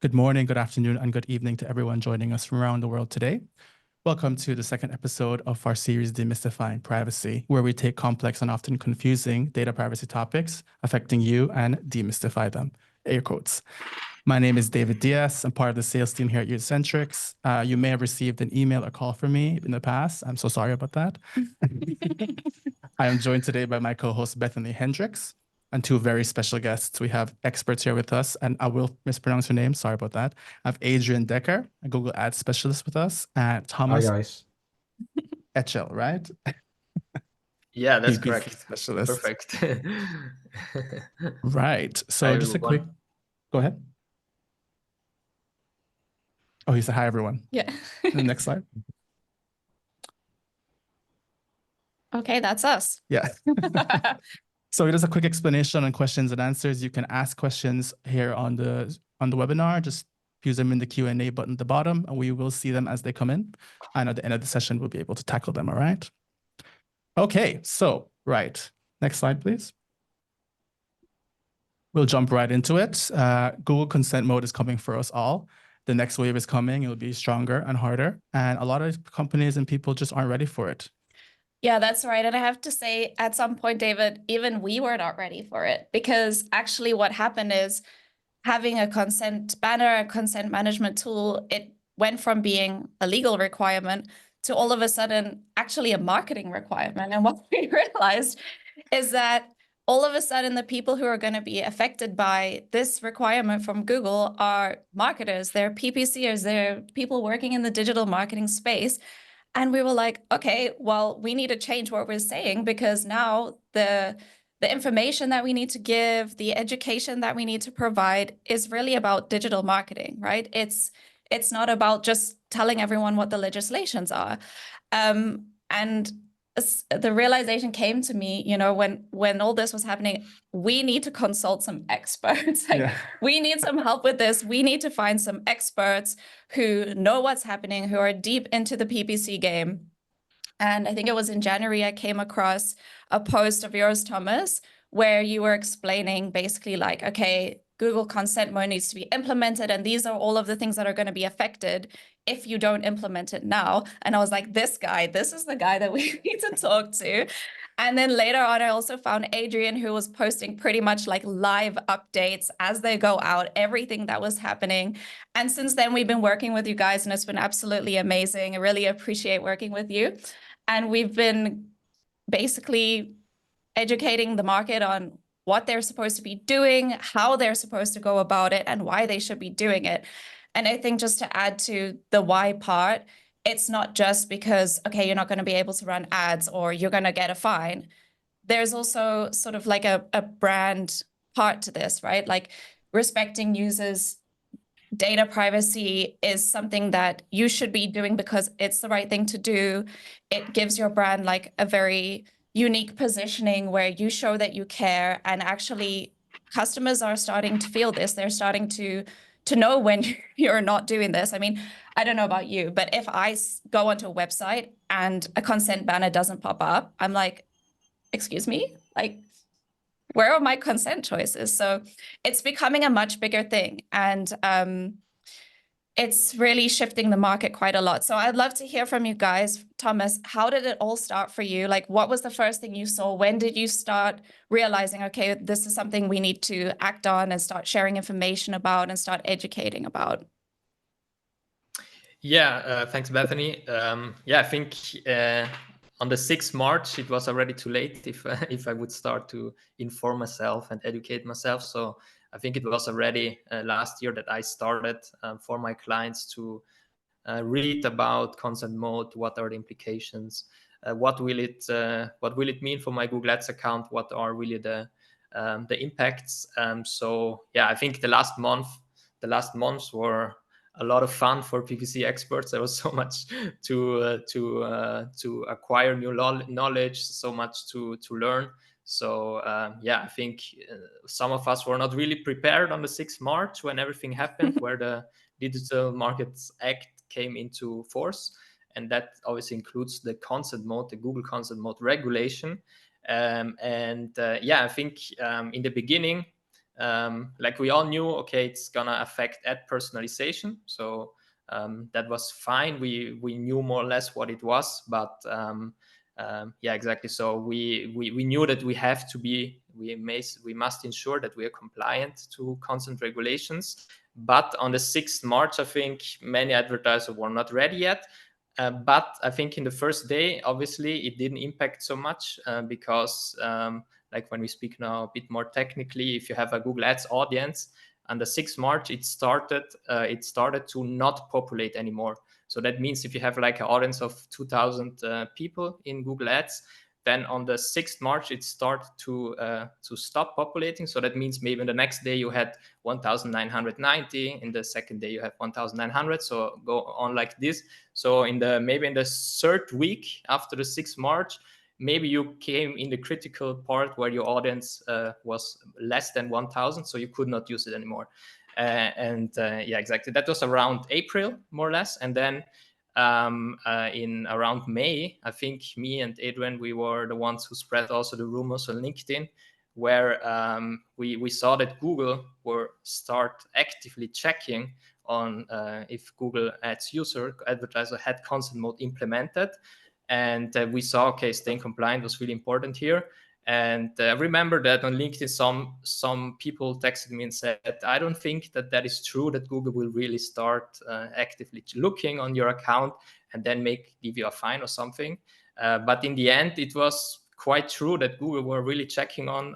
Good morning, good afternoon, and good evening to everyone joining us from around the world today. Welcome to the second episode of our series, Demystifying Privacy, where we take complex and often confusing data privacy topics affecting you and demystify them. Air quotes. My name is David Diaz. I'm part of the sales team here at Ucentrics. You may have received an email or call from me in the past. I'm so sorry about that. I am joined today by my co-host, Bethany Hendricks, and two very special guests. We have experts here with us, and I will mispronounce your name. Sorry about that. I have Adrian Decker, a Google Ads specialist with us, and Thomas Hi, guys. Etchell, right? Yeah, that's PPC correct. specialist. Perfect. Right. So Hi, just a everyone. quick, go ahead. Oh, he said, hi, everyone. Yeah. And the next slide. Okay, that's us. Yeah. So just a quick explanation on questions and answers. You can ask questions here on the webinar. Just use them in the Q&A button at the bottom, and we will see them as they come in. And at the end of the session, we'll be able to tackle them, all right? Okay, so, right. Next slide, please. We'll jump right into it. Google consent mode is coming for us all. The next wave is coming. It'll be stronger and harder. And a lot of companies and people just aren't ready for it. Yeah, that's right. And I have to say, at some point, David, even we were not ready for it, because actually what happened is having a consent banner, a consent management tool, it went from being a legal requirement to all of a sudden actually a marketing requirement. And what we realized is that all of a sudden the people who are going to be affected by this requirement from Google are marketers, they're PPCers, they're people working in the digital marketing space. And we were like, okay, well, we need to change what we're saying, because now the information that we need to give, the education that we need to provide is really about digital marketing, right? It's not about just telling everyone what the legislations are. And the realization came to me, you know, when all this was happening, we need to consult some experts. We need some help with this. We need to find some experts who know what's happening, who are deep into the PPC game. And I think it was in January I came across a post of yours, Thomas, where you were explaining basically like, okay, Google consent mode needs to be implemented, and these are all of the things that are going to be affected if you don't implement it now. And I was like, this is the guy that we need to talk to. And then later on, I also found Adrian, who was posting pretty much like live updates as they go out, everything that was happening. And since then, we've been working with you guys, and it's been absolutely amazing. I really appreciate working with you. And we've been basically educating the market on what they're supposed to be doing, how they're supposed to go about it, and why they should be doing it. And I think just to add to the why part, it's not just because, okay, you're not going to be able to run ads or you're going to get a fine. There's also sort of like a brand part to this, right? Like respecting users' data privacy is something that you should be doing because it's the right thing to do. It gives your brand like a very unique positioning where you show that you care, and actually customers are starting to feel this. They're starting to know when you're not doing this. I mean, I don't know about you, but if I go onto a website and a consent banner doesn't pop up, I'm like, excuse me, like, where are my consent choices? So it's becoming a much bigger thing. And it's really shifting the market quite a lot. So I'd love to hear from you guys. Thomas, how did it all start for you? Like, what was the first thing you saw? When did you start realizing, okay, this is something we need to act on and start sharing information about and start educating about? Yeah, thanks, Bethany. Yeah, I think on the 6th March, it was already too late if I would start to inform myself and educate myself. So I think it was already last year that I started for my clients to read about consent mode. What are the implications? What will it mean for my Google Ads account? What are really the impacts? So yeah, I think the last months were a lot of fun for PPC experts. There was so much to acquire new knowledge, so much to learn. So yeah, I think some of us were not really prepared on the 6th March when everything happened, where the Digital Markets Act came into force. And that obviously includes the consent mode, the Google consent mode regulation. Yeah, I think in the beginning, like we all knew, okay, it's gonna affect ad personalization. So that was fine. We knew more or less what it was, but yeah, exactly. So we knew that we have to be, we must ensure that we are compliant to consent regulations. But on the 6th March, I think many advertisers were not ready yet. But I think in the first day, obviously, it didn't impact so much because like when we speak now a bit more technically, if you have a Google Ads audience, on the 6th March, it started to not populate anymore. So that means if you have like an audience of 2,000 people in Google Ads, then on the 6th March, it started to stop populating. So that means maybe in the next day you had 1,990. In the second day you have 1,900. So go on like this. So maybe in the 3rd week after the 6th March, maybe you came in the critical part where your audience was less than 1,000, so you could not use it anymore. Yeah, exactly. That was around April, more or less. And then in around May, I think me and Adrian, we were the ones who spread also the rumors on LinkedIn, where we saw that Google were start actively checking on if Google Ads user advertiser had consent mode implemented. And we saw, okay, staying compliant was really important here. And I remember that on LinkedIn, some people texted me and said, I don't think that is true, that Google will really start actively looking on your account and then give you a fine or something. But in the end, it was quite true that Google were really checking on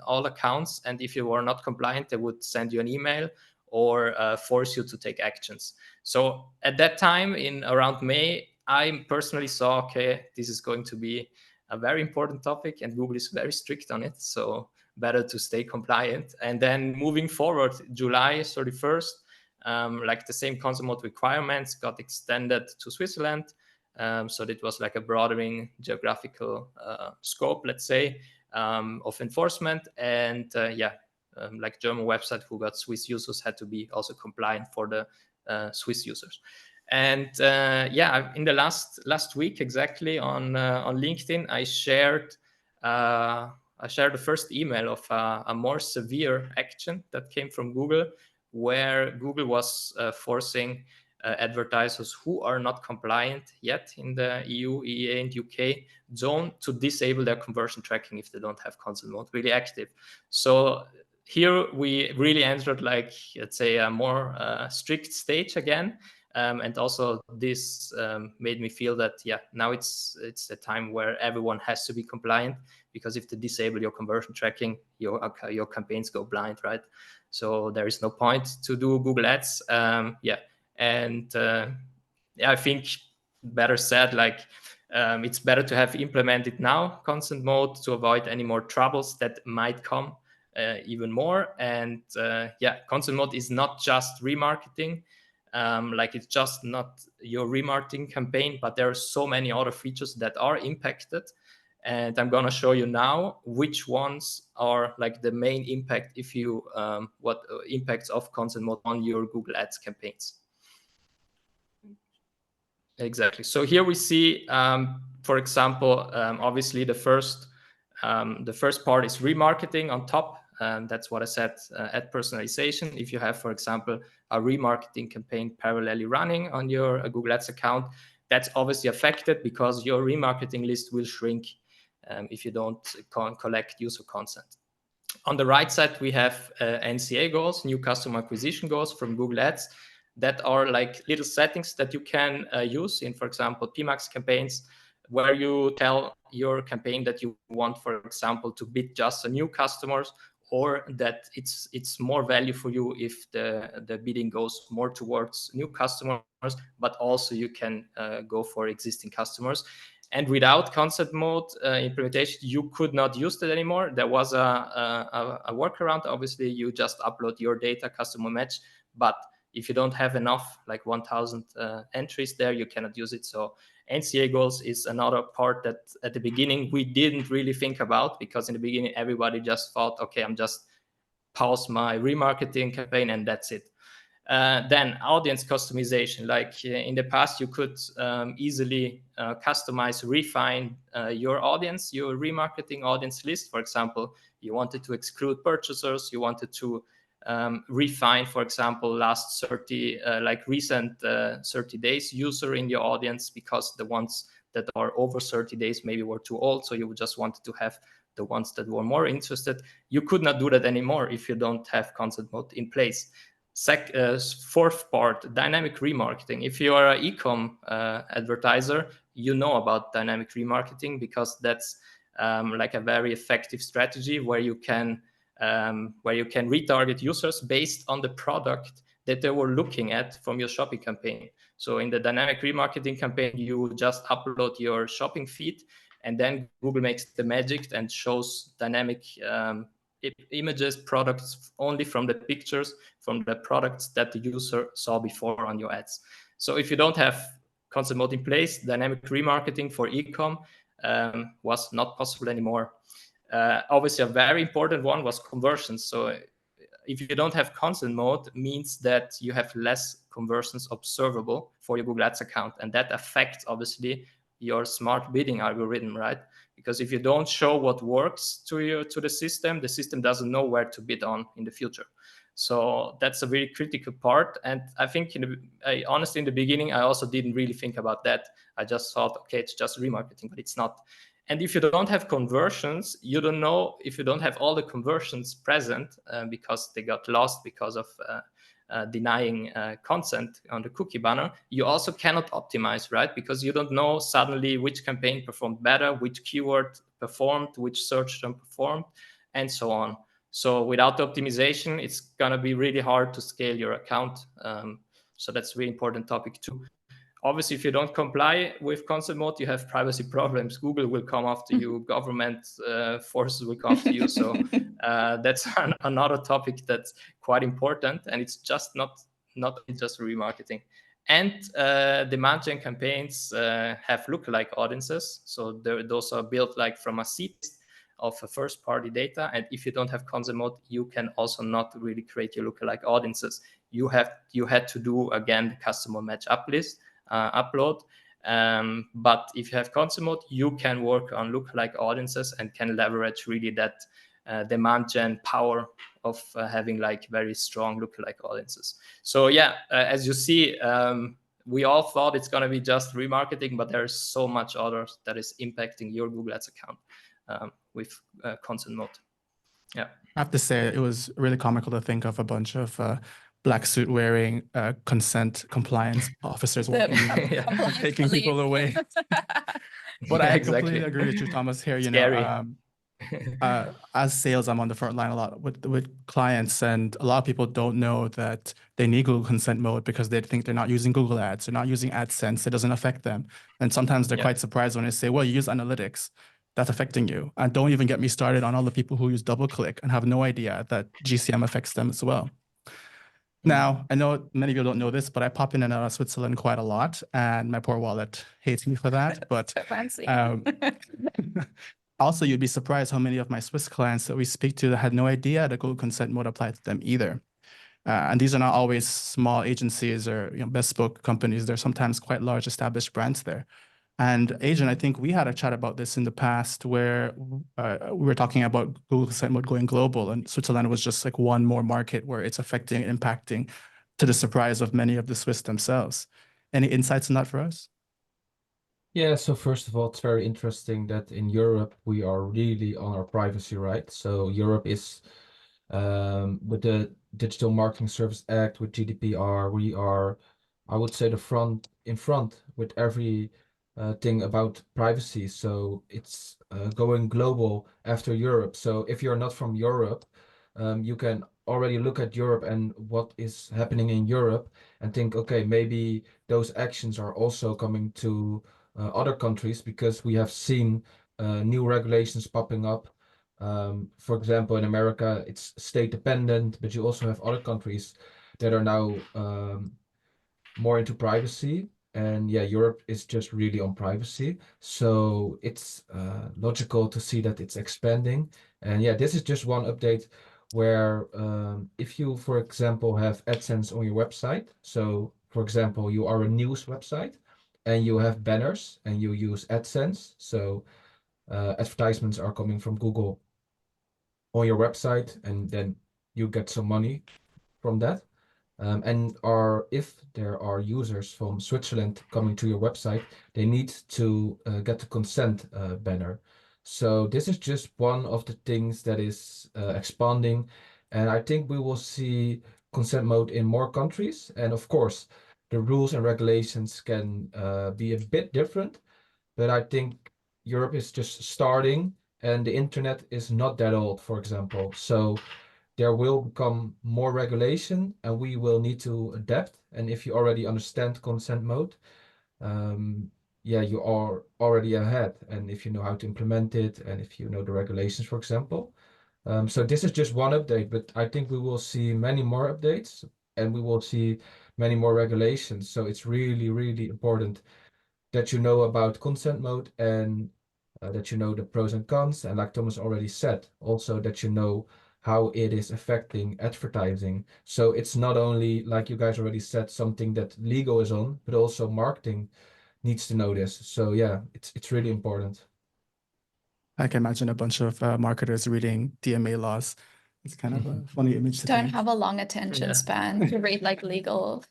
all accounts. And if you were not compliant, they would send you an email or force you to take actions. So at that time, in around May, I personally saw, okay, this is going to be a very important topic and Google is very strict on it. So better to stay compliant. And then moving forward, July 31st, like the same consent mode requirements got extended to Switzerland. So it was like a broadening geographical scope, let's say, of enforcement. And yeah, like German website who got Swiss users had to be also compliant for the Swiss users. And yeah, in the last week exactly on LinkedIn, I shared the first email of a more severe action that came from Google, where Google was forcing advertisers who are not compliant yet in the EU, EEA, and UK zone to disable their conversion tracking if they don't have consent mode really active. So here we really entered, like, let's say, a more strict stage again. And also this made me feel that, yeah, now it's the time where everyone has to be compliant, because if they disable your conversion tracking, your campaigns go blind, right? So there is no point to do Google Ads. Yeah, and yeah, I think better said, like, it's better to have implemented now consent mode to avoid any more troubles that might come even more. And yeah, consent mode is not just remarketing. Like, it's just not your remarketing campaign, but there are so many other features that are impacted. And I'm gonna show you now which ones are like the main impact if you what impacts of consent mode on your Google Ads campaigns. Exactly. So here we see, for example, obviously the first part is remarketing on top. That's what I said, ad personalization. If you have, for example, a remarketing campaign parallelly running on your Google Ads account, that's obviously affected because your remarketing list will shrink if you don't collect user consent. On the right side, we have NCA goals, new customer acquisition goals from Google Ads, that are like little settings that you can use in, for example, PMAX campaigns, where you tell your campaign that you want, for example, to bid just on new customers, or that it's more value for you if the bidding goes more towards new customers, but also you can go for existing customers. And without consent mode implementation, you could not use that anymore. There was a workaround. Obviously, you just upload your data, customer match, but if you don't have enough, like 1,000 entries there, you cannot use it. So NCA goals is another part that at the beginning we didn't really think about, because in the beginning everybody just thought, okay, I'm just pause my remarketing campaign and that's it. Then audience customization, like in the past, you could easily customize, refine your audience, your remarketing audience list. For example, you wanted to exclude purchasers, you wanted to refine, for example, last 30, like recent 30 days user in your audience, because the ones that are over 30 days maybe were too old. So you just wanted to have the ones that were more interested. You could not do that anymore if you don't have consent mode in place. Fourth part, dynamic remarketing. If you are an e-com advertiser, you know about dynamic remarketing, because that's like a very effective strategy where you can retarget users based on the product that they were looking at from your shopping campaign. So in the dynamic remarketing campaign, you just upload your shopping feed, and then Google makes the magic and shows dynamic images, products only from the pictures, from the products that the user saw before on your ads. So if you don't have consent mode in place, dynamic remarketing for e-com was not possible anymore. Obviously, a very important one was conversions. So if you don't have consent mode, means that you have less conversions observable for your Google Ads account. And that affects, obviously, your smart bidding algorithm, right? Because if you don't show what works to the system doesn't know where to bid on in the future. So that's a very critical part. And I think honestly, in the beginning, I also didn't really think about that. I just thought, okay, it's just remarketing, but it's not. And if you don't have conversions, you don't know if you don't have all the conversions present because they got lost because of denying consent on the cookie banner. You also cannot optimize, right? Because you don't know suddenly which campaign performed better, which keyword performed, which search term performed, and so on. So without optimization, it's going to be really hard to scale your account. So that's a really important topic too. Obviously, if you don't comply with consent mode, you have privacy problems. Google will come after you. Government forces will come after you. So that's another topic that's quite important. And it's just not just remarketing. And demand gen campaigns have lookalike audiences. So those are built like from a seed of a first-party data. And if you don't have consent mode, you can also not really create your lookalike audiences. You had to do, again, the customer match uplist. Upload. But if you have consent mode, you can work on lookalike audiences and can leverage really that demand gen power of having like very strong lookalike audiences. So yeah, as you see, we all thought it's going to be just remarketing, but there's so much others that is impacting your Google Ads account with consent mode. Yeah. I have to say, it was really comical to think of a bunch of black suit wearing consent compliance officers walking in and taking people away. But I completely agree with you, Thomas, here. You know, as sales, I'm on the front line a lot with clients, and a lot of people don't know that they need Google consent mode because they think they're not using Google Ads, they're not using AdSense, it doesn't affect them. And sometimes they're quite surprised when I say, well, you use analytics, that's affecting you. And don't even get me started on all the people who use DoubleClick and have no idea that GCM affects them as well. Now, I know many of you don't know this, but I pop in and out of Switzerland quite a lot, and my poor wallet hates me for that. But also, you'd be surprised how many of my Swiss clients that we speak to that had no idea that Google consent mode applied to them either. And these are not always small agencies or bespoke companies. They're sometimes quite large established brands there. And Adrian, I think we had a chat about this in the past where we were talking about Google consent mode going global, and Switzerland was just like one more market where it's affecting and impacting, to the surprise of many of the Swiss themselves. Any insights on that for us? Yeah, so first of all, it's very interesting that in Europe, we are really on our privacy, right? So Europe is, with the Digital Marketing Service Act, with GDPR, we are, I would say, in front with every thing about privacy. So it's going global after Europe. So if you're not from Europe, you can already look at Europe and what is happening in Europe and think, okay, maybe those actions are also coming to other countries, because we have seen new regulations popping up. For example, in America, it's state dependent, but you also have other countries that are now more into privacy. And yeah, Europe is just really on privacy. So it's logical to see that it's expanding. And yeah, this is just one update where if you, for example, have AdSense on your website, so for example, you are a news website and you have banners and you use AdSense, so advertisements are coming from Google on your website, and then you get some money from that. If there are users from Switzerland coming to your website, they need to get the consent banner. So this is just one of the things that is expanding, and I think we will see consent mode in more countries. And of course, the rules and regulations can be a bit different, but I think Europe is just starting, and the internet is not that old, for example. So there will become more regulation and we will need to adapt. And if you already understand consent mode, yeah, you are already ahead. And if you know how to implement it and if you know the regulations, for example. So this is just one update, but I think we will see many more updates and we will see many more regulations. So it's really, really important that you know about consent mode and that you know the pros and cons. And like Thomas already said, also that you know how it is affecting advertising. So it's not only, like you guys already said, something that legal is on, but also marketing needs to know this. So yeah, it's really important. I can imagine a bunch of marketers reading DMA laws. It's kind of a funny image to Don't think. have a long attention Yeah. span to read like legal.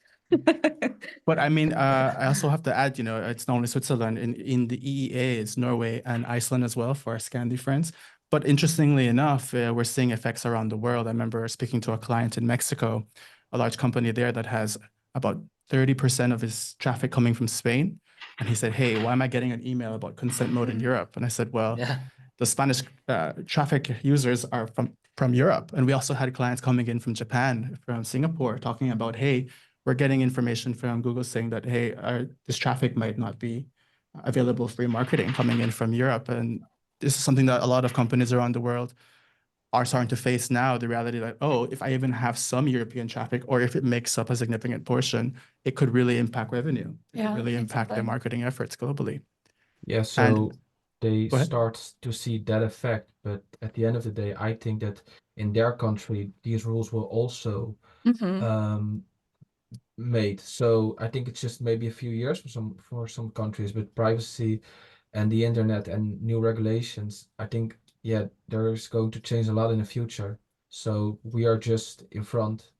But I mean, I also have to add, it's not only Switzerland. In the EEA, it's Norway and Iceland as well for our Scandi friends. But interestingly enough, we're seeing effects around the world. I remember speaking to a client in Mexico, a large company there that has about 30% of his traffic coming from Spain. And he said, hey, why am I getting an email about consent mode in Europe? And I said, well, Yeah. the Spanish traffic users are from Europe. And we also had clients coming in from Japan, from Singapore, talking about, hey, we're getting information from Google saying that, hey, this traffic might not be available for marketing coming in from Europe. And this is something that a lot of companies around the world are starting to face now, the reality that, oh, if I even have some European traffic, or if it makes up a significant portion, it could really impact revenue. It Yeah, could really impact their exactly. marketing efforts globally. Yeah, so And they go ahead. start to see that effect, but at the end of the day, I think that in their country, these rules will also Mhm. made. So I think it's just maybe a few years for some countries, but privacy and the internet and new regulations, I think, yeah, there's going to change a lot in the future. So we are just in front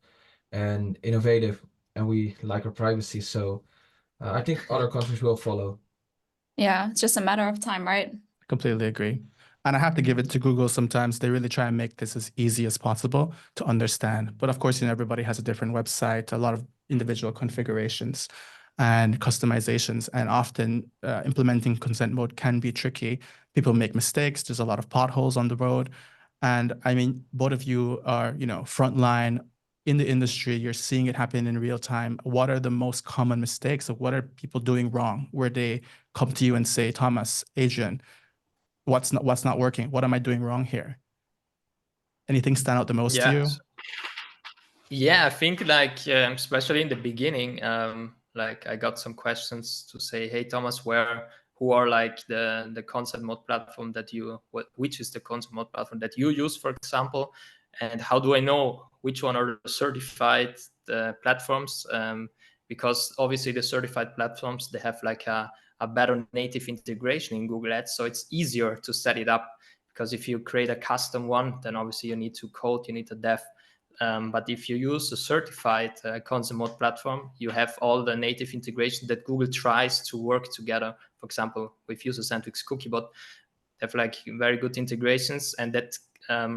and innovative, and we like our privacy. So I think other countries will follow. Yeah, it's just a matter of time, right? Completely agree. And I have to give it to Google sometimes. They really try and make this as easy as possible to understand. But of course, everybody has a different website, a lot of individual configurations and customizations. And often implementing consent mode can be tricky. People make mistakes. There's a lot of potholes on the road. And I mean, both of you are, frontline in the industry. You're seeing it happen in real time. What are the most common mistakes? What are people doing wrong where they come to you and say, Thomas, Adrian, what's not working? What am I doing wrong here? Anything stand out the most to you? Yeah, I think like especially in the beginning, like I got some questions to say, hey Thomas, who are like the consent mode platform that which is the consent mode platform that you use, for example, and how do I know which one are the certified platforms? Because obviously the certified platforms, they have like a better native integration in Google Ads, so it's easier to set it up. Because if you create a custom one, then obviously you need to code, you need a dev. But if you use a certified consent mode platform, you have all the native integration that Google tries to work together. For example, with user-centric cookie bot, they have like very good integrations, and that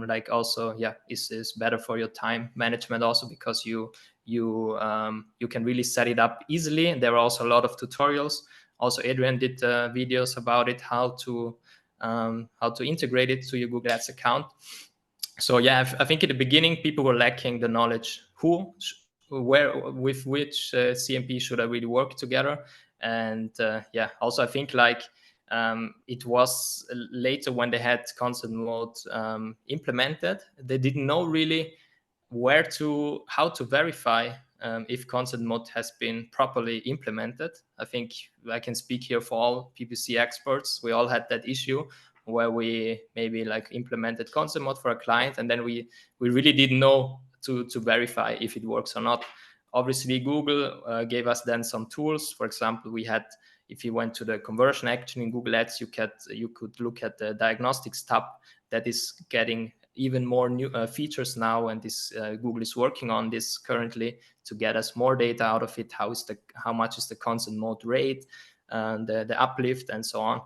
like also is better for your time management also, because you can really set it up easily. And there are also a lot of tutorials. Also, Adrian did videos about it, how to integrate it to your Google Ads account. So yeah, I think in the beginning people were lacking the knowledge where with which CMP should I really work together. And also I think like it was later when they had consent mode implemented, they didn't know really how to verify if consent mode has been properly implemented. I think I can speak here for all PPC experts. We all had that issue where we maybe like implemented consent mode for a client, and then we really didn't know to verify if it works or not. Obviously, Google gave us then some tools. For example, we had, if you went to the conversion action in Google Ads, you could look at the diagnostics tab that is getting even more new features now, and this Google is working on this currently to get us more data out of it. How much is the consent mode rate, and the uplift, and so on.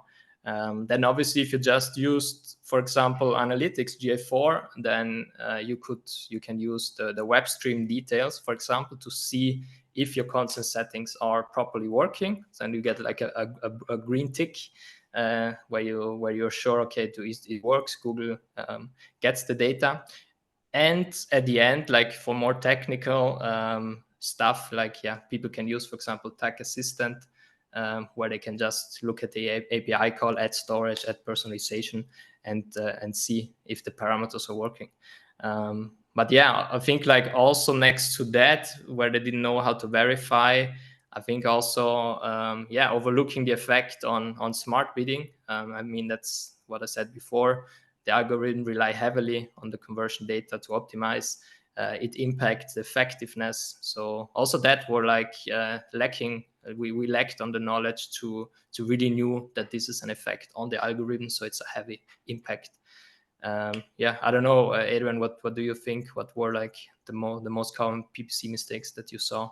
Then obviously, if you just used, for example, analytics GA4, then you can use the web stream details, for example, to see if your consent settings are properly working. So then you get like a green tick where you're sure, okay, it works. Google gets the data. And at the end, like for more technical stuff, like people can use, for example, Tag Assistant, where they can just look at the API call, add storage, add personalization, and see if the parameters are working. But yeah, I think like also next to that, where they didn't know how to verify, I think also overlooking the effect on smart bidding. I mean, that's what I said before. The algorithm rely heavily on the conversion data to optimize. It impacts the effectiveness. So also that were like lacking. We lacked on the knowledge to really knew that this is an effect on the algorithm. So it's a heavy impact. I don't know, Adrian, what do you think? What were like the most common PPC mistakes that you saw?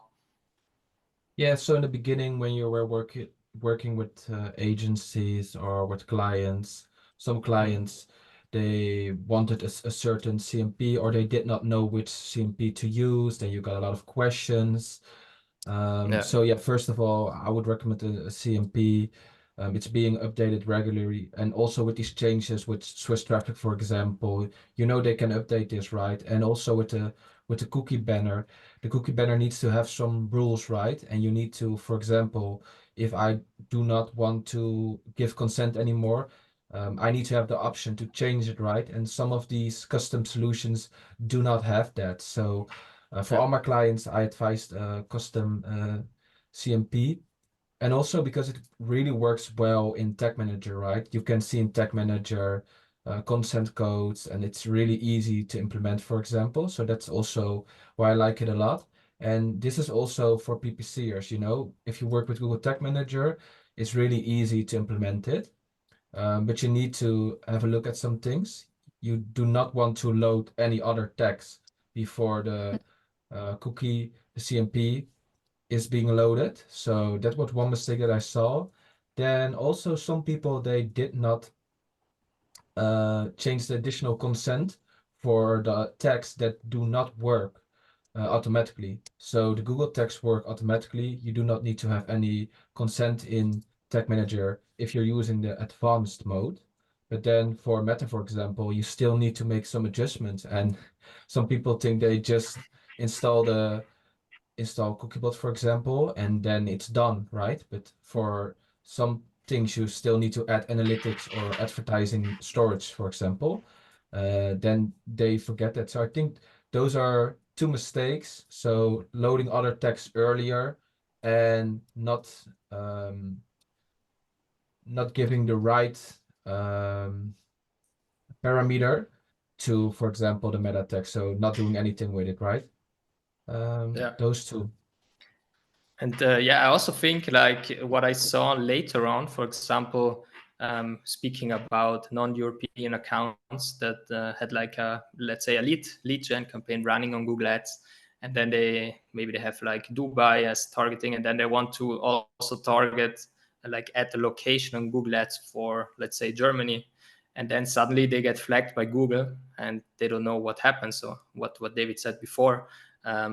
Yeah, so in the beginning, when you were working with agencies or with clients, some clients, they wanted a certain CMP, or they did not know which CMP to use. Then you got a lot of questions. So yeah, first of all, I would recommend a CMP. It's being updated regularly, and also with these changes with Swiss traffic, for example, they can update this, right? And also with the cookie banner, the cookie banner needs to have some rules, right? And you need to, for example, if I do not want to give consent anymore, I need to have the option to change it, right? And some of these custom solutions do not have that. So for all my clients, I advised custom CMP. And also because it really works well in Tag Manager, right? You can see in Tag Manager consent codes, and it's really easy to implement, for example. So that's also why I like it a lot. And this is also for PPCers, if you work with Google Tag Manager, it's really easy to implement it. But you need to have a look at some things. You do not want to load any other tags before the cookie, the CMP, is being loaded. So that was one mistake that I saw. Then also some people, they did not change the additional consent for the tags that do not work automatically. So the Google tags work automatically. You do not need to have any consent in Tag Manager if you're using the advanced mode. But then for Meta, for example, you still need to make some adjustments. And some people think they just install Cookiebot, for example, and then it's done, right? But for some things, you still need to add analytics or advertising storage, for example. Then they forget that. So I think those are two mistakes. So loading other tags earlier and not giving the right parameter to, for example, the meta tag. So not doing anything with it, right? Those two. And I also think like what I saw later on, for example, speaking about non-European accounts that had like let's say a lead gen campaign running on Google Ads, and then they have like Dubai as targeting, and then they want to also target like at the location on Google Ads for, let's say, Germany, and then suddenly they get flagged by Google and they don't know what happened. So what David said before.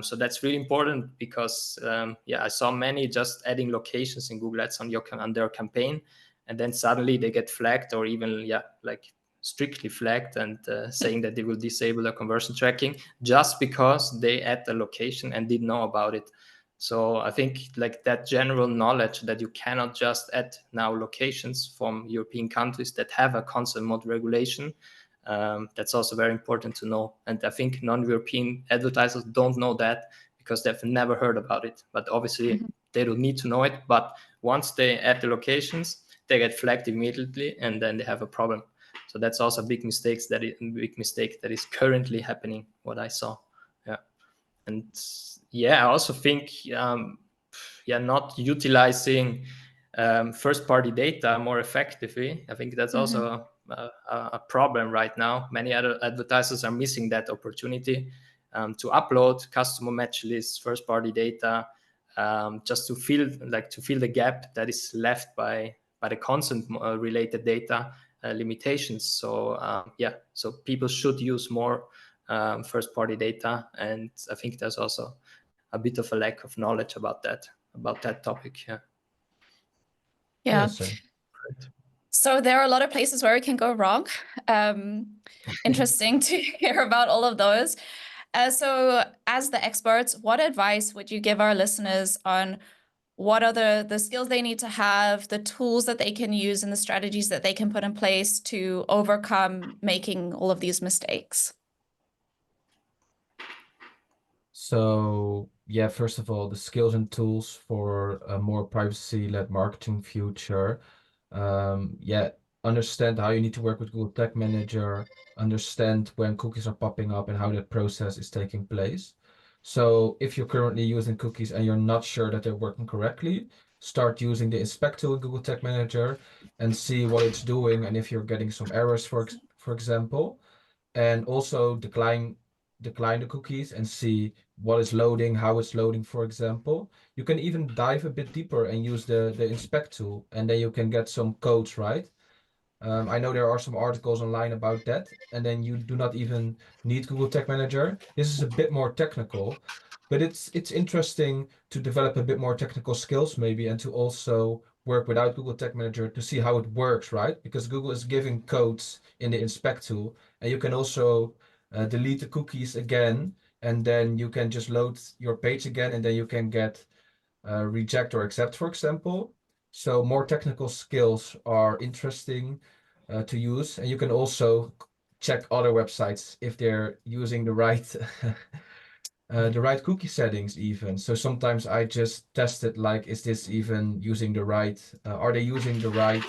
So that's really important because I saw many just adding locations in Google Ads on their campaign, and then suddenly they get flagged, or even like strictly flagged, and saying that they will disable their conversion tracking just because they add the location and didn't know about it. So I think like that general knowledge that you cannot just add now locations from European countries that have a consent mode regulation. That's also very important to know. And I think non-European advertisers don't know that because they've never heard about it. But obviously they don't need to know it. But once they add the locations, they get flagged immediately, and then they have a problem. So that's also a big mistake that is currently happening, what I saw. Yeah. And yeah, I also think not utilizing first-party data more effectively. I think that's also a problem right now. Many other advertisers are missing that opportunity to upload customer match lists, first-party data, just to fill the gap that is left by the consent related data limitations. So so people should use more first-party data, and I think there's also a bit of a lack of knowledge about that topic. Yeah. same. So there are a lot of places where it can go wrong. Interesting to hear about all of those. So as the experts, what advice would you give our listeners on what are the skills they need to have, the tools that they can use, and the strategies that they can put in place to overcome making all of these mistakes? So yeah, first of all, the skills and tools for a more privacy-led marketing future. Understand how you need to work with Google Tag Manager, understand when cookies are popping up and how that process is taking place. So if you're currently using cookies and you're not sure that they're working correctly, start using the inspect tool in Google Tag Manager and see what it's doing and if you're getting some errors, for example, and also decline the cookies and see what is loading, how it's loading, for example. You can even dive a bit deeper and use the inspect tool, and then you can get some codes, right? I know there are some articles online about that, and then you do not even need Google Tag Manager. This is a bit more technical, but it's interesting to develop a bit more technical skills maybe, and to also work without Google Tag Manager to see how it works, right? Because Google is giving codes in the inspect tool, and you can also delete the cookies again, and then you can just load your page again, and then you can get reject or accept, for example. So more technical skills are interesting to use, and you can also check other websites if they're using the right the right cookie settings even. So sometimes I just test it, like, is this even using the right, are they using the right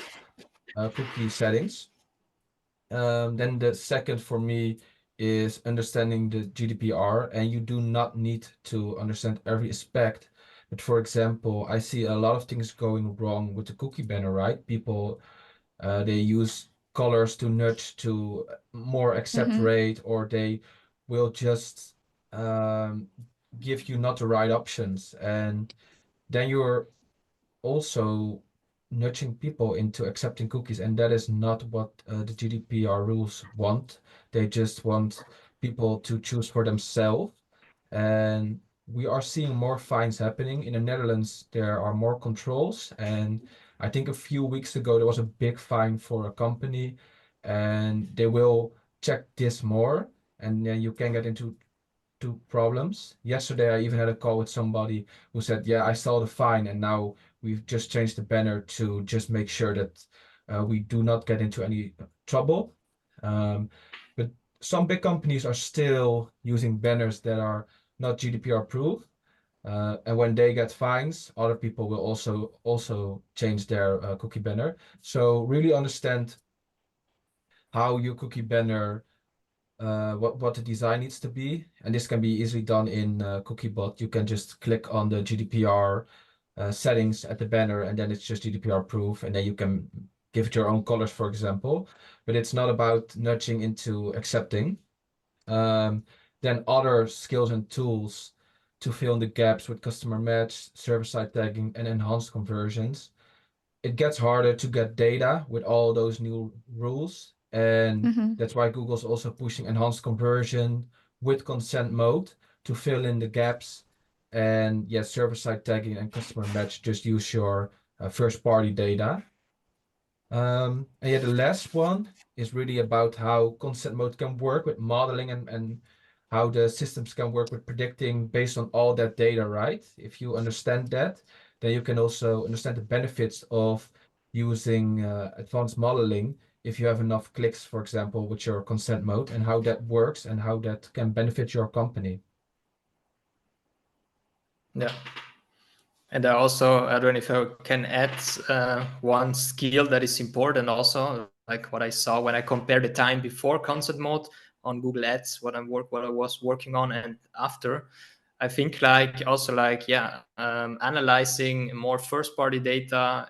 cookie settings? Then the second for me is understanding the GDPR, and you do not need to understand every aspect. But for example, I see a lot of things going wrong with the cookie banner, right? People, they use colors to nudge to more accept rate, or they will just give you not the right options. And then you're also nudging people into accepting cookies, and that is not what the GDPR rules want. They just want people to choose for themselves. And we are seeing more fines happening. In the Netherlands, there are more controls. And I think a few weeks ago, there was a big fine for a company, and they will check this more. And then you can get into problems. Yesterday, I even had a call with somebody who said, yeah, I saw the fine, and now we've just changed the banner to just make sure that we do not get into any trouble. But some big companies are still using banners that are not GDPR approved. And when they get fines, other people will also change their cookie banner. So really understand how your cookie banner, what the design needs to be, and this can be easily done in Cookiebot. You can just click on the GDPR settings at the banner, and then it's just GDPR proof, and then you can give it your own colors, for example. But it's not about nudging into accepting. Then other skills and tools to fill in the gaps with customer match, server-side tagging, and enhanced conversions. It gets harder to get data with all those new rules, and that's why Google's also pushing enhanced conversion with consent mode to fill in the gaps. And yes, server-side tagging and customer match, just use your first-party data. And yeah, the last one is really about how consent mode can work with modeling, and how the systems can work with predicting based on all that data, right? If you understand that, then you can also understand the benefits of using advanced modeling if you have enough clicks, for example, with your consent mode, and how that works and how that can benefit your company. Yeah. And I don't know if I can add one skill that is important also, like what I saw when I compare the time before consent mode on Google Ads, what I was working on, and after. I think analyzing more first-party data,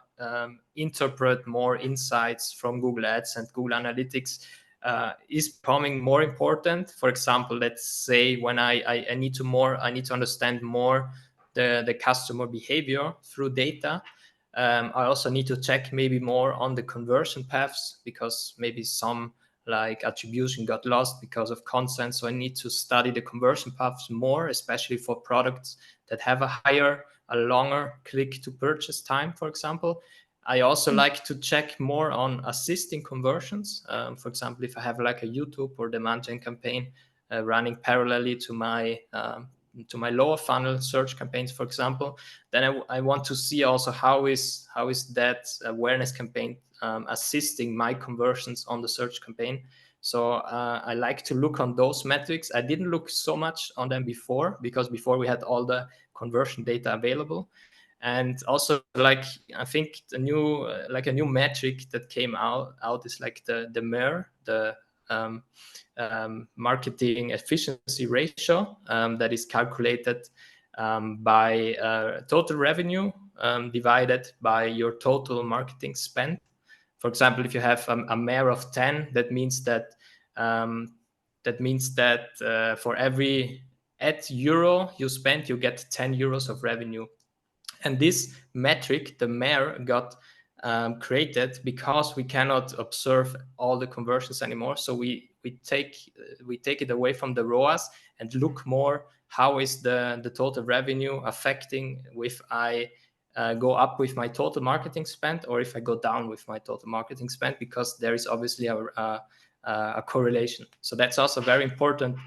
interpret more insights from Google Ads and Google Analytics is becoming more important. For example, let's say when I need to understand more the customer behavior through data. I also need to check maybe more on the conversion paths, because maybe some like attribution got lost because of consent. So I need to study the conversion paths more, especially for products that have a longer click to purchase time, for example. I also like to check more on assisting conversions. For example, if I have like a YouTube or demand gen campaign running parallelly to my lower funnel search campaigns, for example, then I want to see also how is that awareness campaign assisting my conversions on the search campaign. So I like to look on those metrics. I didn't look so much on them before, because before we had all the conversion data available. And also, like, I think a new metric that came out is like the MER, the marketing efficiency ratio, that is calculated by total revenue divided by your total marketing spend. For example, if you have a MER of 10, that means that for every €1 you spend, you get 10 euros of revenue. And this metric, the MER, got created because we cannot observe all the conversions anymore. So we take it away from the ROAS and look more how is the total revenue affecting if I go up with my total marketing spend, or if I go down with my total marketing spend, because there is obviously a correlation. So that's also a very important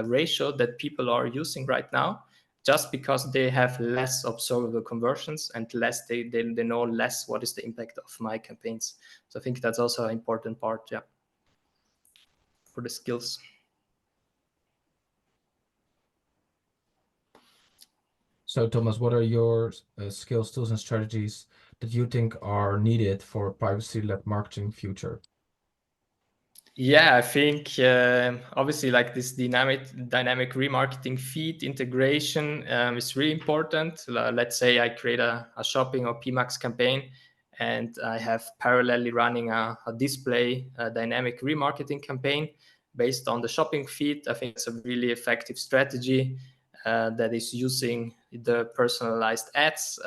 ratio that people are using right now, just because they have less observable conversions and less they know less what is the impact of my campaigns. So I think that's also an important part, for the skills. So Thomas, what are your skills, tools, and strategies that you think are needed for privacy-led marketing future? Yeah, I think obviously like this dynamic remarketing feed integration is really important. Let's say I create a shopping or PMAX campaign, and I have parallelly running a display dynamic remarketing campaign based on the shopping feed. I think it's a really effective strategy that is using the personalized ads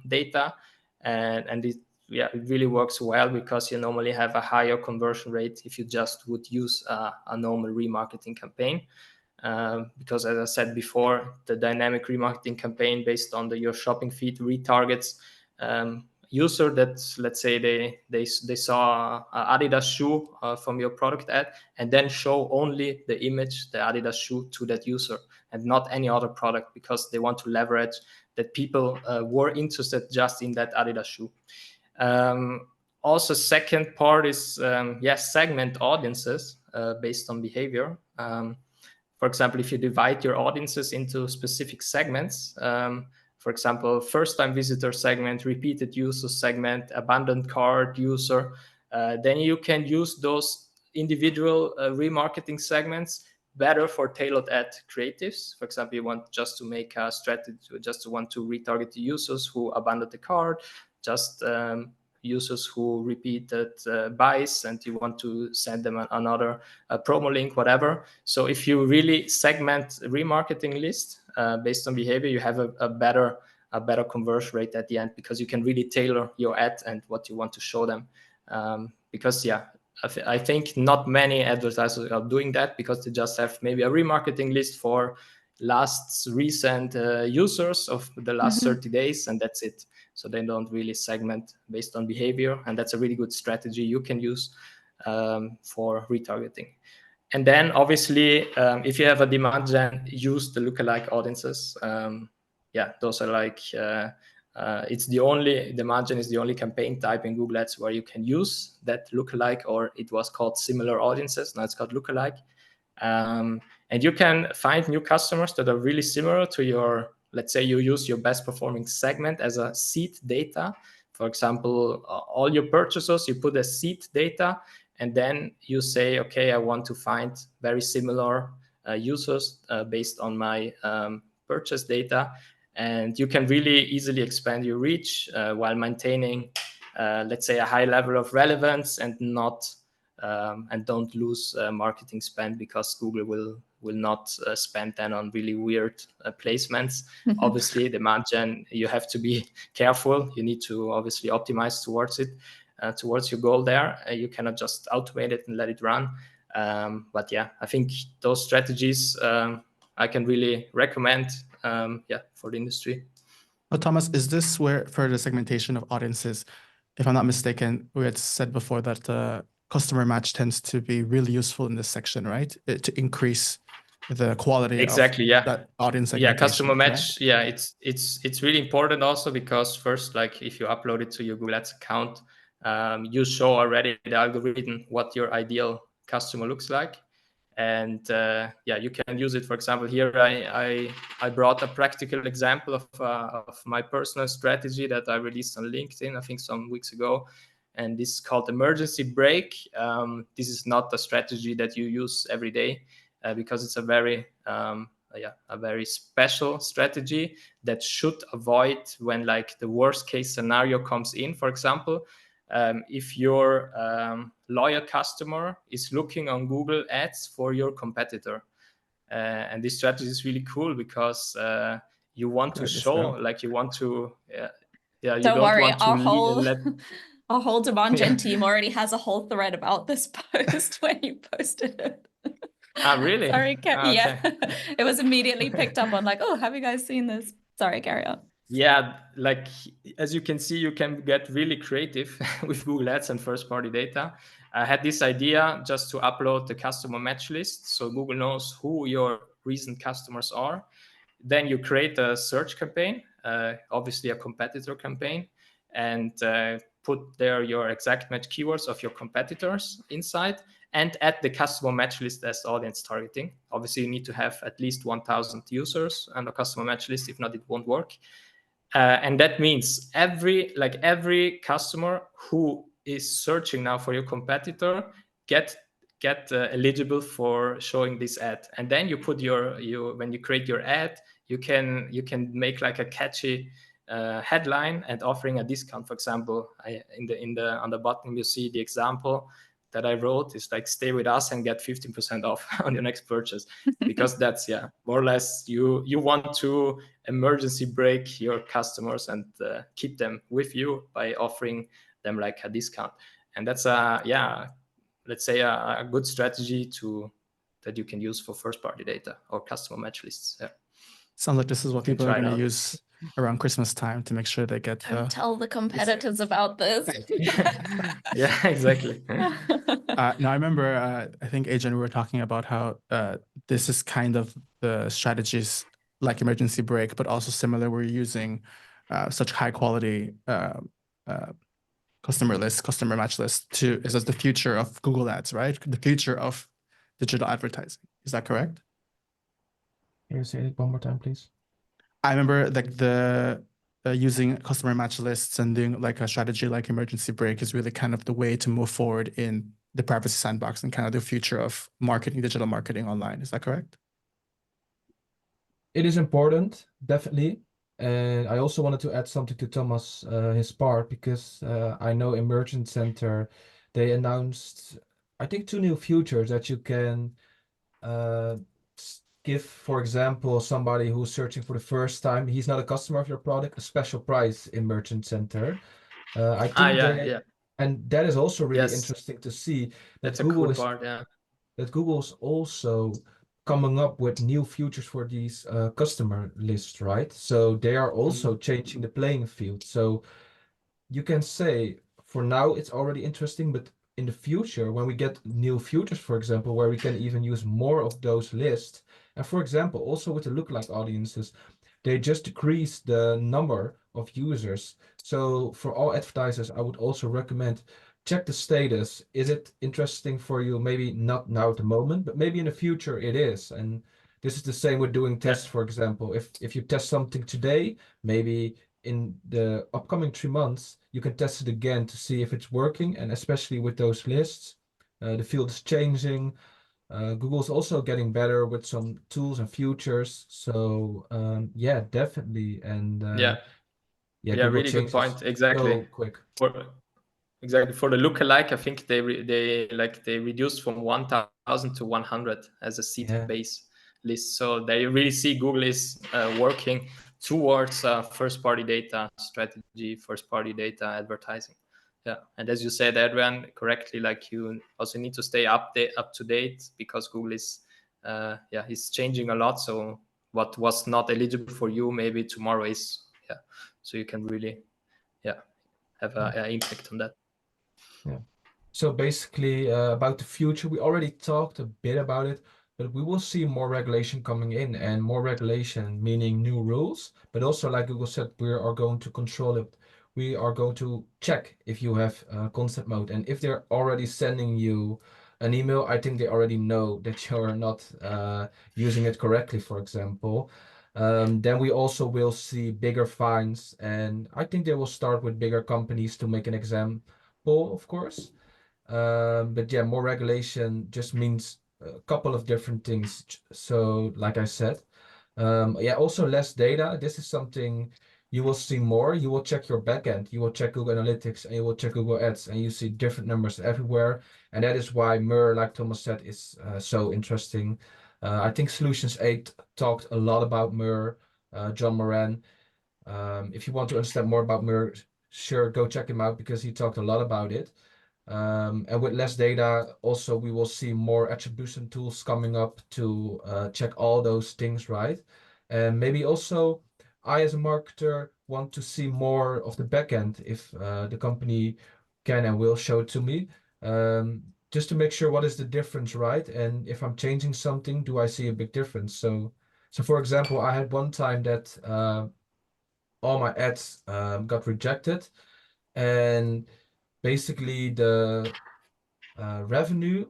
data, and it really works well, because you normally have a higher conversion rate if you just would use a normal remarketing campaign. Because as I said before, the dynamic remarketing campaign based on your shopping feed retargets user that, let's say they saw an Adidas shoe from your product ad, and then show only the image, the Adidas shoe, to that user, and not any other product, because they want to leverage that people were interested just in that Adidas shoe. Also, second part is segment audiences based on behavior. For example, if you divide your audiences into specific segments, for example, first-time visitor segment, repeated user segment, abandoned cart user, then you can use those individual remarketing segments better for tailored ad creatives. For example, you want just to make a strategy, just want to retarget the users who abandoned the cart, just users who repeated buys, and you want to send them another promo link, whatever. So if you really segment remarketing list based on behavior, you have a better conversion rate at the end, because you can really tailor your ad and what you want to show them. Because I think not many advertisers are doing that, because they just have maybe a remarketing list for recent users of the last 30 days, and that's it. So they don't really segment based on behavior, and that's a really good strategy you can use for retargeting. And then obviously, if you have a demand gen, use the lookalike audiences. Those are like demand gen is the only campaign type in Google Ads where you can use that lookalike, or it was called similar audiences. Now it's called lookalike. And you can find new customers that are really similar to your, let's say you use your best performing segment as a seed data. For example, all your purchasers, you put as seed data, and then you say, okay, I want to find very similar users based on my purchase data. And you can really easily expand your reach while maintaining, let's say, a high level of relevance and don't lose marketing spend, because Google will not spend then on really weird placements. Obviously, demand gen, you have to be careful. You need to obviously optimize towards it, towards your goal there. You cannot just automate it and let it run. But yeah, I think those strategies I can really recommend for the industry. Well, Thomas, is this where for the segmentation of audiences, if I'm not mistaken, we had said before that customer match tends to be really useful in this section, right? To increase the quality of that audience segmentation. Customer match. Yeah, it's really important also, because first, like if you upload it to your Google Ads account, you show already the algorithm what your ideal customer looks like. And you can use it. For example, here I brought a practical example of my personal strategy that I released on LinkedIn, I think some weeks ago. And this is called emergency brake. This is not a strategy that you use every day, because it's a very special strategy that should avoid when like the worst case scenario comes in. For example, if your loyal customer is looking on Google Ads for your competitor. And this strategy is really cool, because you want to show, like you want to, Don't worry, our whole demand gen team already has a whole thread about this post when you posted it. Really? Sorry, Okay. It was immediately picked up on like, oh, have you guys seen this? Sorry, carry on. Yeah, like as you can see, you can get really creative with Google Ads and first-party data. I had this idea just to upload the customer match list, so Google knows who your recent customers are. Then you create a search campaign, obviously a competitor campaign, and put there your exact match keywords of your competitors inside, and add the customer match list as audience targeting. Obviously, you need to have at least 1,000 users on the customer match list. If not, it won't work. And that means every customer who is searching now for your competitor get eligible for showing this ad. And then you put when you create your ad, you can make like a catchy headline and offering a discount. For example, on the bottom you see the example that I wrote is like, stay with us and get 15% off on your next purchase, because that's more or less you want to emergency brake your customers and keep them with you by offering them like a discount. And that's let's say a good strategy that you can use for first-party data or customer match lists. Yeah. Sounds like this is what people are going to use around Christmas time to make sure they get. Don't tell the competitors about this. Yeah, exactly. Now I remember, I think Adrian, we were talking about how this is kind of the strategies like emergency brake, but also similar. We're using such high quality customer match list is as the future of Google Ads, right? The future of digital advertising. Is that correct? Can you say it one more time, please? I remember like the using customer match lists and doing like a strategy like emergency brake is really kind of the way to move forward in the privacy sandbox and kind of the future of marketing, digital marketing online. Is that correct? It is important, definitely. And I also wanted to add something to Thomas, his part, because I know Emergent Center, they announced, I think, 2 new features that you can give, for example, somebody who's searching for the first time, he's not a customer of your product, a special price in Merchant Center. I think and that is also really interesting to see that Google's also coming up with new features for these customer lists, right? So they are also changing the playing field. So you can say for now it's already interesting, but in the future, when we get new features, for example, where we can even use more of those lists, and for example, also with the lookalike audiences, they just decrease the number of users. So for all advertisers, I would also recommend check the status. Is it interesting for you? Maybe not now at the moment, but maybe in the future it is. And this is the same with doing tests, for example. If you test something today, maybe in the upcoming 3 months, you can test it again to see if it's working. And especially with those lists, The field is changing. Google's also getting better with some tools and features. So yeah, definitely. And Yeah, yeah, yeah, Google really good changes point. Exactly. so quick. Exactly, for the lookalike, I think they reduced from 1,000 to 100 as a seed Yeah. base list. So they really see Google is working towards first-party data strategy, first-party data advertising. Yeah, and as you said, Adrian, correctly, like you also need to stay up to date because Google is is changing a lot. So what was not eligible for you, maybe tomorrow is. Yeah, so you can really have an impact on that. Yeah. So basically, about the future, we already talked a bit about it, but we will see more regulation coming in, and more regulation meaning new rules. But also, like Google said, we are going to control it. We are going to check if you have consent mode, and if they're already sending you an email, I think they already know that you're not using it correctly, for example. Then we also will see bigger fines, and I think they will start with bigger companies to make an example, of course. But yeah, more regulation just means a couple of different things. So, like I said, yeah, also less data. This is something you will see more. You will check your backend, you will check Google Analytics, and you will check Google Ads, and you see different numbers everywhere. And that is why MER, like Thomas said, is so interesting. I think Solutions 8 talked a lot about MER, John Moran. If you want to understand more about MER, sure, go check him out because he talked a lot about it. And with less data, also we will see more attribution tools coming up to check all those things, right? And maybe also I, as a marketer, want to see more of the backend if the company can and will show it to me, just to make sure what is the difference, right? And if I'm changing something, do I see a big difference? So for example, I had one time that all my ads got rejected, and basically the revenue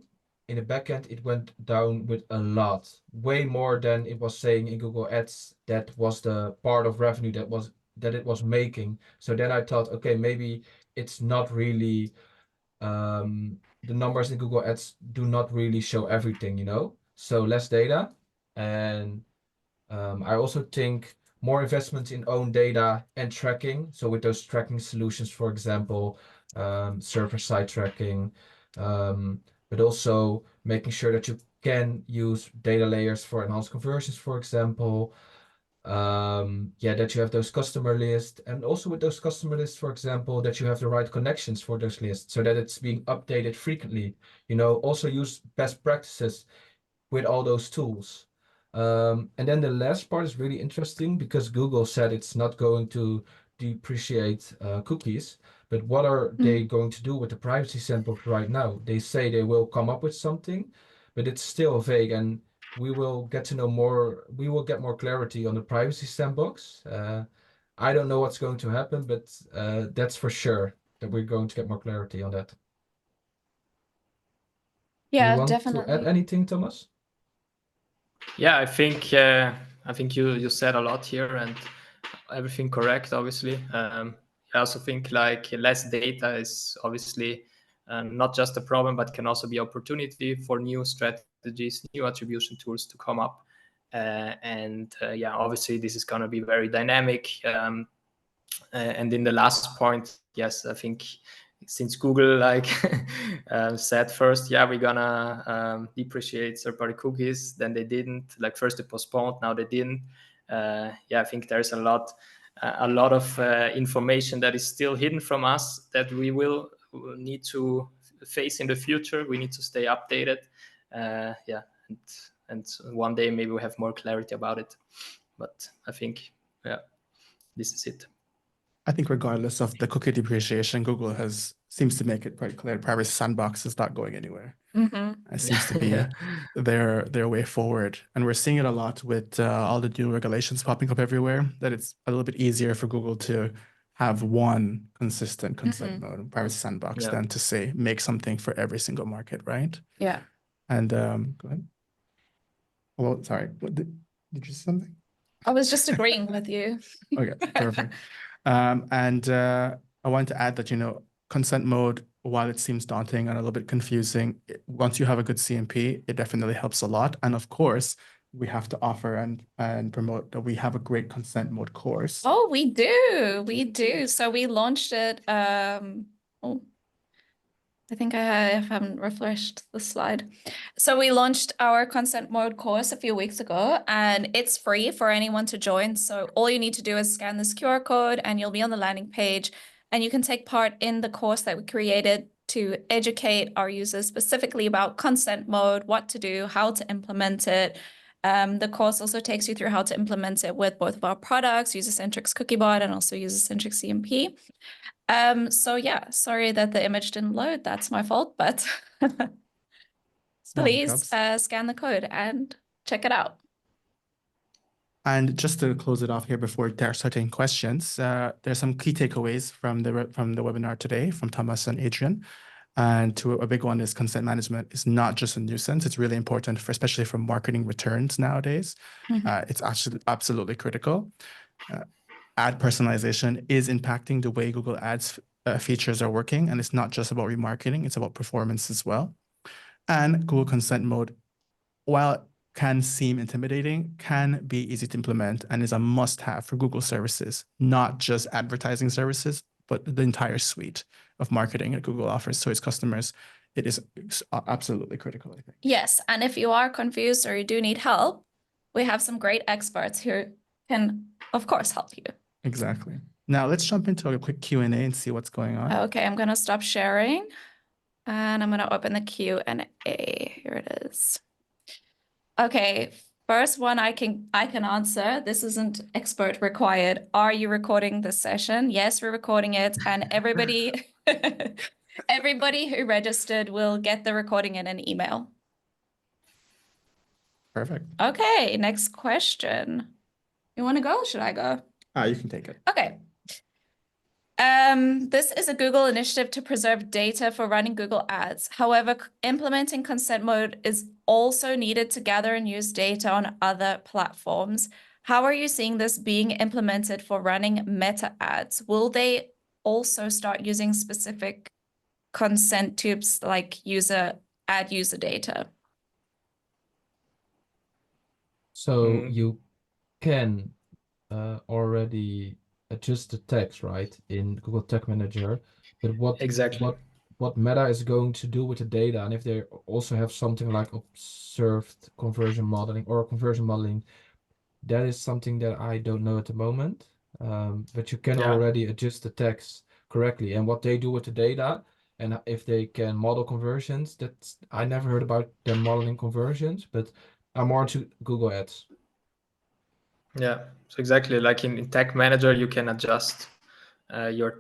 in the backend, it went down with a lot, way more than it was saying in Google Ads. That was the part of revenue that it was making. So then I thought, okay, maybe it's not really the numbers in Google Ads do not really show everything, you know? So less data. And I also think more investments in own data and tracking. So with those tracking solutions, for example, server-side tracking, but also making sure that you can use data layers for enhanced conversions, for example. Yeah, that you have those customer lists, and also with those customer lists, for example, that you have the right connections for those lists so that it's being updated frequently. You know, also use best practices with all those tools. And then the last part is really interesting because Google said it's not going to depreciate cookies, but what are they going to do with the privacy sandbox right now? They say they will come up with something, but it's still vague, and we will get to know more. We will get more clarity on the privacy sandbox. I don't know what's going to happen, but that's for sure that we're going to get more clarity on that. Do you Yeah, want to add definitely. anything, Thomas? Yeah, I think you said a lot here and everything correct. Obviously, I also think like less data is obviously not just a problem, but can also be opportunity for new strategies, new attribution tools to come up. And yeah, obviously this is going to be very dynamic. And in the last point, yes, I think since Google like said first, yeah, we're gonna depreciate third-party cookies, then they didn't. Like first they postponed, now they didn't. Yeah, I think there's a lot of information that is still hidden from us that we will need to face in the future. We need to stay updated. Yeah, and one day maybe we have more clarity about it. But I think, yeah, this is it. I think regardless of the cookie depreciation, Google seems to make it quite clear privacy sandbox is not going anywhere. It seems to be Yeah. their way forward. And we're seeing it a lot with all the new regulations popping up everywhere, that it's a little bit easier for Google to have one consistent consent mode, privacy sandbox, Yeah. than to say make something for every single market, right? Yeah. And go ahead. Well, sorry, what did you say something? I was just agreeing with you. Okay, perfect. And I want to add that, consent mode, while it seems daunting and a little bit confusing, once you have a good CMP, it definitely helps a lot. And of course, we have to offer and promote that we have a great consent mode course. Oh, we do. So we launched it. Oh, I think I haven't refreshed the slide. So we launched our consent mode course a few weeks ago, and it's free for anyone to join. So all you need to do is scan this QR code and you'll be on the landing page, and you can take part in the course that we created to educate our users specifically about consent mode, what to do, how to implement it. The course also takes you through how to implement it with both of our products, User-Centric's Cookiebot and also User-Centric CMP. So yeah, sorry that the image didn't load. That's my fault, but please scan the code and check it out. And just to close it off here before starting questions, there's some key takeaways from the webinar today from Thomas and Adrian. And a big one is consent management is not just a nuisance. It's really important especially for marketing returns nowadays. It's actually absolutely critical. Ad personalization is impacting the way Google Ads features are working. And it's not just about remarketing, it's about performance as well. And Google Consent Mode, while it can seem intimidating, can be easy to implement and is a must-have for Google services, not just advertising services, but the entire suite of marketing that Google offers to its customers. It is absolutely critical, I think. Yes, and if you are confused or you do need help, we have some great experts who can, of course, help you. Exactly. Now let's jump into a quick Q&A and see what's going on. Okay, I'm going to stop sharing and I'm going to open the Q&A. Here it is. Okay, first one I can answer. This isn't expert required. Are you recording this session? Yes, we're recording it, and everybody everybody who registered will get the recording in an email. Perfect. Okay, next question. You want to go? Should I go? You can take it. Okay. This is a Google initiative to preserve data for running Google Ads. However, implementing consent mode is also needed to gather and use data on other platforms. How are you seeing this being implemented for running Meta ads? Will they also start using specific consent tubes like ad user data? So you can already adjust the text, right, in Google Tag Manager, but what Meta is going to do with the data, and if they also have something like observed conversion modeling or conversion modeling, that is something that I don't know at the moment. But you can already adjust the text correctly, and what they do with the data, and if they can model conversions, that's I never heard about them modeling conversions, but I'm more into Google Ads. Yeah, so exactly like in Tag Manager, you can adjust your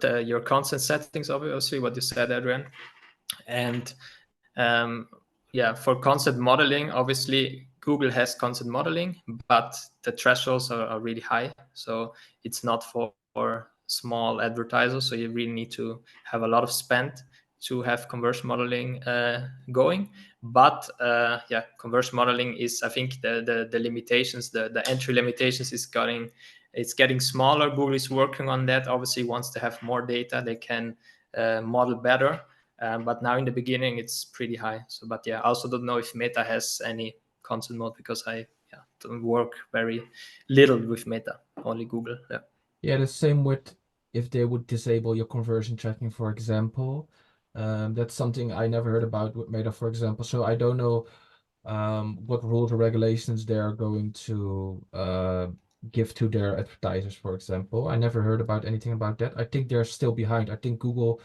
consent settings, obviously, what you said, Adrian. And yeah, for consent modeling, obviously, Google has consent modeling, but the thresholds are really high. So it's not for small advertisers. So you really need to have a lot of spend to have conversion modeling going. But yeah, conversion modeling is, I think, the limitations, the entry limitations is getting smaller. Google is working on that. Obviously, wants to have more data, they can model better. But now in the beginning, it's pretty high. So, but yeah, I also don't know if Meta has any consent mode because I don't work very little with Meta, only Google. Yeah, the same with if they would disable your conversion tracking, for example. That's something I never heard about with Meta, for example. So I don't know what rules or regulations they are going to give to their advertisers, for example. I never heard about anything about that. I think they're still behind. I think Google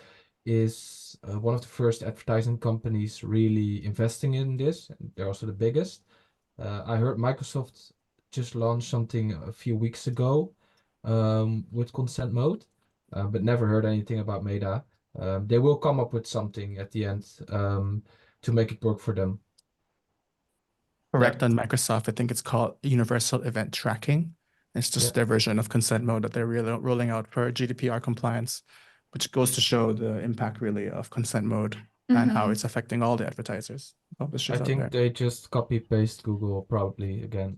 is one of the first advertising companies really investing in this. They're also the biggest. I heard Microsoft just launched something a few weeks ago with consent mode, but never heard anything about Meta. They will come up with something at the end to make it work for them. Correct. On Microsoft, I think it's called Universal Event Tracking. It's just their version of consent mode that they're really rolling out for GDPR compliance, which goes to show the impact really of consent mode and how it's affecting all the advertisers. I think they just copy paste Google probably again.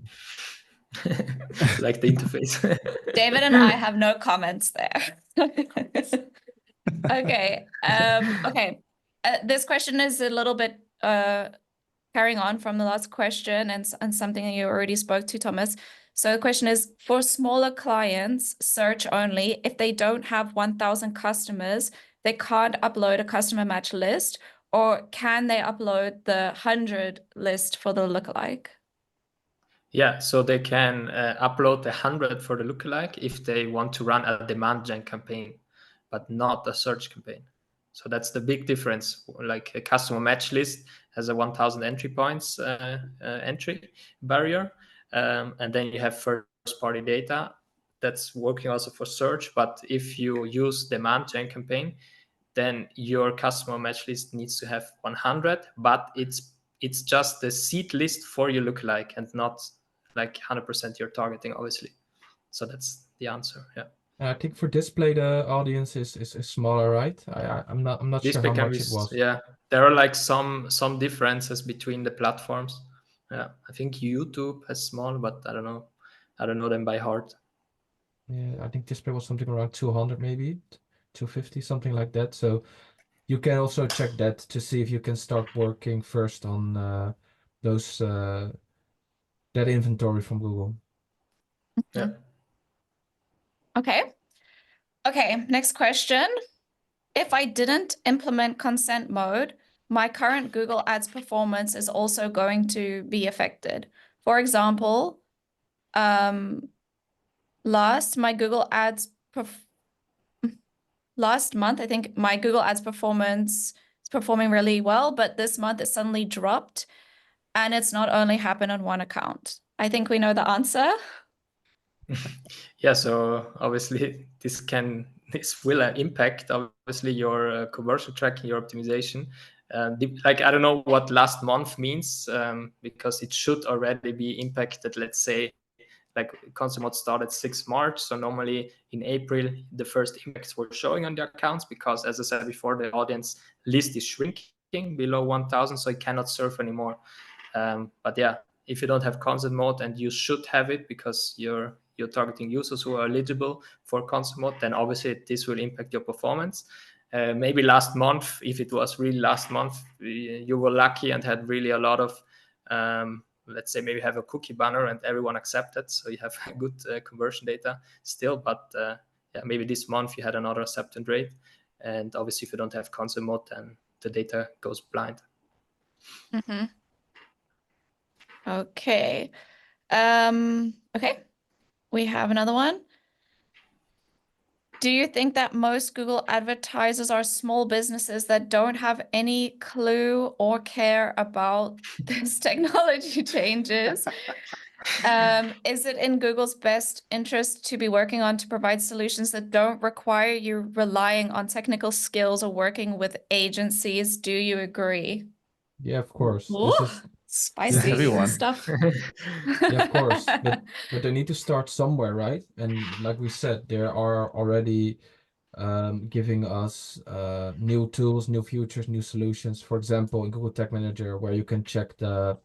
Like the interface. David and I have no comments there. Okay. Okay. This question is a little bit carrying on from the last question and something that you already spoke to, Thomas. So the question is, for smaller clients, search only, if they don't have 1,000 customers, they can't upload a customer match list, or can they upload the 100 list for the lookalike? Yeah, so they can upload 100 for the lookalike if they want to run a demand gen campaign, but not a search campaign. So that's the big difference. Like a customer match list has a 1,000 entry points entry barrier, and then you have first-party data that's working also for search. But if you use demand gen campaign, then your customer match list needs to have 100, but it's just the seed list for your lookalike and not like 100% you're targeting, obviously. So that's the answer. Yeah. I think for display the audience is smaller, right? I'm not sure Display how can much be, it was. yeah. There are like some differences between the platforms. Yeah, I think YouTube has small, but I don't know them by heart. Yeah, I think display was something around 200, maybe 250, something like that. So you can also check that to see if you can start working first on those that inventory from Google. Yeah. Okay. Okay, next question. If I didn't implement consent mode, my current Google Ads performance is also going to be affected. For example, last month, I think my Google Ads performance is performing really well, but this month it suddenly dropped, and it's not only happened on one account. I think we know the answer. Yeah, so obviously this will impact obviously your conversion tracking, your optimization. Like I don't know what last month means, because it should already be impacted. Let's say like consent mode started 6 March, so normally in April the first impacts were showing on the accounts, because as I said before, the audience list is shrinking below 1,000, so it cannot serve anymore. But yeah, if you don't have consent mode, and you should have it because you're targeting users who are eligible for consent mode, then obviously this will impact your performance. Maybe last month, if it was really last month, you were lucky and had really a lot of, let's say maybe have a cookie banner and everyone accepted, so you have good conversion data still. But yeah, maybe this month you had another acceptance rate, and obviously if you don't have consent mode, then the data goes blind. Mm-hmm. Okay. Okay. We have another one. Do you think that most Google advertisers are small businesses that don't have any clue or care about this technology changes? Is it in Google's best interest to be working on to provide solutions that don't require you relying on technical skills or working with agencies? Do you agree? Yeah, of course. Ooh, This is spicy heavy one. stuff. yeah, of course. But they need to start somewhere, right? And like we said, there are already giving us new tools, new features, new solutions. For example, in Google Tag Manager, where you can check the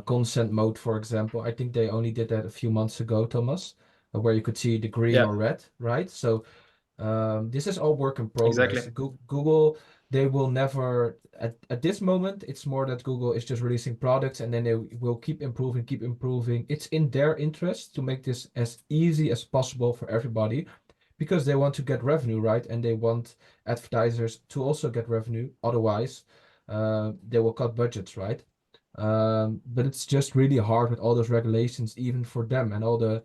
consent mode, for example. I think they only did that a few months ago, Thomas, where you could see the green or red, right? So this is all work in progress. Exactly. Google, they will never, at this moment, it's more that Google is just releasing products and then they will keep improving. It's in their interest to make this as easy as possible for everybody, because they want to get revenue, right? And they want advertisers to also get revenue. Otherwise, they will cut budgets, right? But it's just really hard with all those regulations, even for them, and all the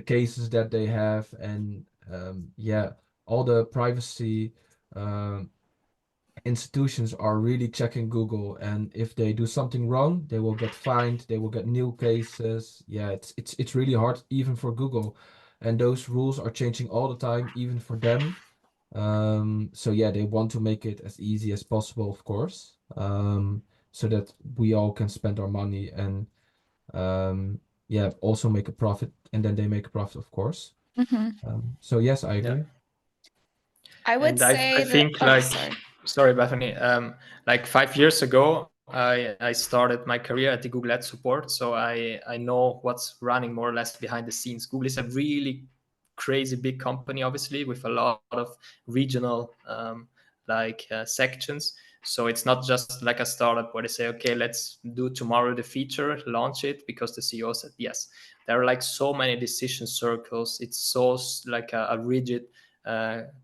cases that they have, and yeah, all the privacy institutions are really checking Google, and if they do something wrong, they will get fined, they will get new cases. Yeah, it's really hard even for Google, and those rules are changing all the time, even for them. So yeah, they want to make it as easy as possible, of course, so that we all can spend our money and yeah, also make a profit, and then they make a profit, of course. So yes, I agree. I would And say I think that, like, sorry, Bethany, like 5 years ago, I started my career at the Google Ads support. So I know what's running more or less behind the scenes. Google is a really crazy big company, obviously, with a lot of regional sections. So it's not just like a startup where they say, okay, let's do tomorrow the feature, launch it because the CEO said yes. There are like so many decision circles. It's so like a rigid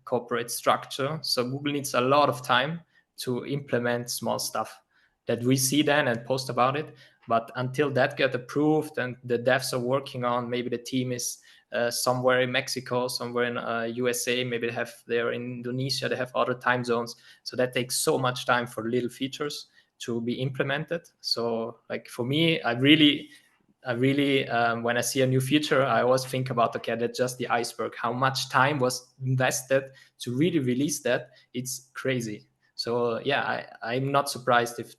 corporate structure. So Google needs a lot of time to implement small stuff that we see then and post about it. But until that get approved and the devs are working on, maybe the team is somewhere in Mexico, somewhere in USA, maybe they have there in Indonesia, they have other time zones. So that takes so much time for little features to be implemented. So like for me, I really when I see a new feature, I always think about, okay, that's just the iceberg. How much time was invested to really release that? It's crazy. So yeah, I'm not surprised if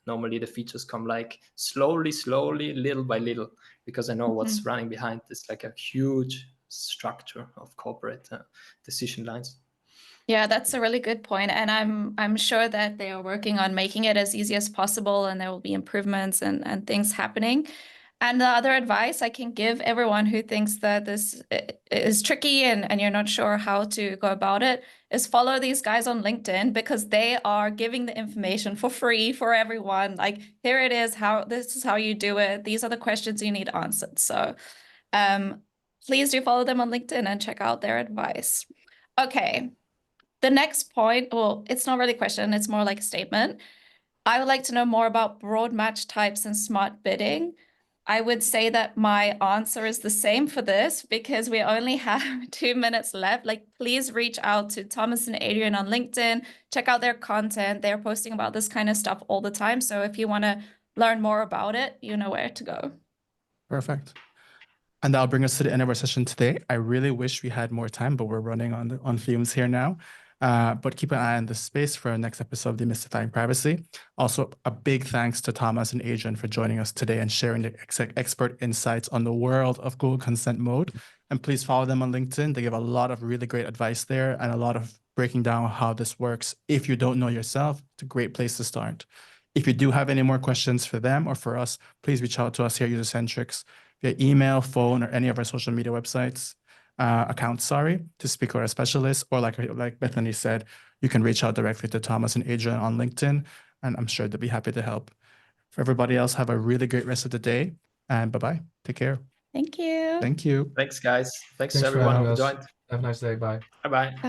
normally the features come like slowly, little by little, because I know what's running behind. It's like a huge structure of corporate decision lines. Yeah, that's a really good point. And I'm sure that they are working on making it as easy as possible, and there will be improvements and things happening. And the other advice I can give everyone who thinks that this is tricky and you're not sure how to go about it is follow these guys on LinkedIn, because they are giving the information for free for everyone. Like, here it is, this is how you do it. These are the questions you need answered. So please do follow them on LinkedIn and check out their advice. Okay. The next point, well, it's not really a question, it's more like a statement. I would like to know more about broad match types and smart bidding. I would say that my answer is the same for this, because we only have 2 minutes left. Like, please reach out to Thomas and Adrian on LinkedIn, check out their content. They're posting about this kind of stuff all the time. So if you want to learn more about it, you know where to go. Perfect. And that'll bring us to the end of our session today. I really wish we had more time, but we're running on fumes here now. But keep an eye on the space for our next episode of Demystifying Privacy. Also, a big thanks to Thomas and Adrian for joining us today and sharing the expert insights on the world of Google Consent Mode. And please follow them on LinkedIn. They give a lot of really great advice there and a lot of breaking down how this works. If you don't know yourself, it's a great place to start. If you do have any more questions for them or for us, please reach out to us here at Usercentrics via email, phone, or any of our social media websites. Accounts, to speak with a specialist, or like Bethany said, you can reach out directly to Thomas and Adrian on LinkedIn, and I'm sure they'll be happy to help. For everybody else, have a really great rest of the day, and bye-bye. Take care. Thank you. Thank you. Thanks, guys. Thanks to for everyone having who us. joined. Have a nice day. Bye. Bye-bye.